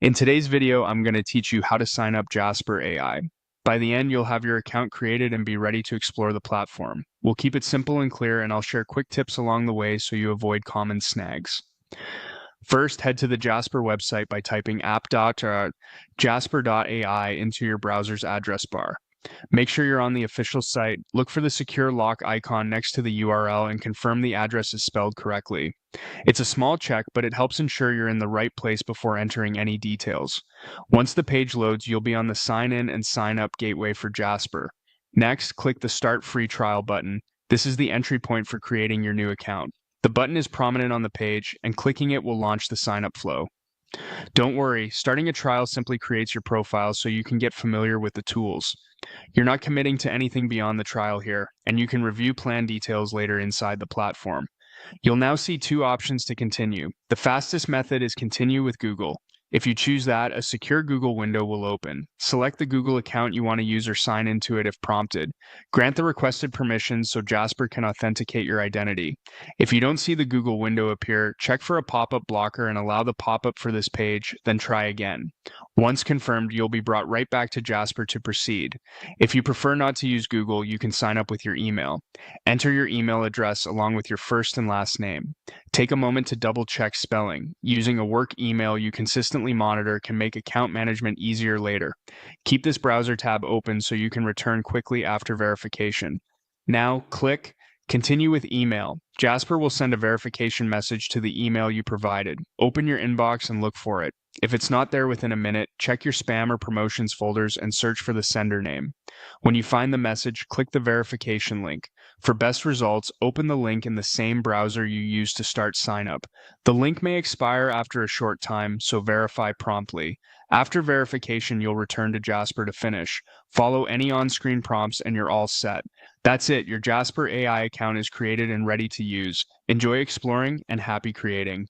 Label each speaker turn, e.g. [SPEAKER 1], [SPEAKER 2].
[SPEAKER 1] In today's video, I'm going to teach you how to sign up Jasper AI. By the end, you'll have your account created and be ready to explore the platform. We'll keep it simple and clear, and I'll share quick tips along the way so you avoid common snags. First, head to the Jasper website by typing app.jasper.ai into your browser's address bar. Make sure you're on the official site, look for the secure lock icon next to the URL, and confirm the address is spelled correctly. It's a small check, but it helps ensure you're in the right place before entering any details. Once the page loads, you'll be on the Sign In and Sign Up gateway for Jasper. Next, click the Start Free Trial button. This is the entry point for creating your new account. The button is prominent on the page, and clicking it will launch the sign-up flow. Don't worry, starting a trial simply creates your profile so you can get familiar with the tools. You're not committing to anything beyond the trial here, and you can review plan details later inside the platform. You'll now see two options to continue. The fastest method is Continue with Google. If you choose that, a secure Google window will open. Select the Google account you want to use or sign into it if prompted. Grant the requested permissions so Jasper can authenticate your identity. If you don't see the Google window appear, check for a pop-up blocker and allow the pop-up for this page, then try again. Once confirmed, you'll be brought right back to Jasper to proceed. If you prefer not to use Google, you can sign up with your email. Enter your email address along with your first and last name. Take a moment to double-check spelling. Using a work email you consistently monitor can make account management easier later. Keep this browser tab open so you can return quickly after verification. Now, click Continue with Email. Jasper will send a verification message to the email you provided. Open your inbox and look for it. If it's not there within a minute, check your spam or promotions folders and search for the sender name. When you find the message, click the verification link. For best results, open the link in the same browser you used to start sign up. The link may expire after a short time, so verify promptly. After verification, you'll return to Jasper to finish. Follow any on-screen prompts and you're all set. That's it, your Jasper AI account is created and ready to use. Enjoy exploring and happy creating.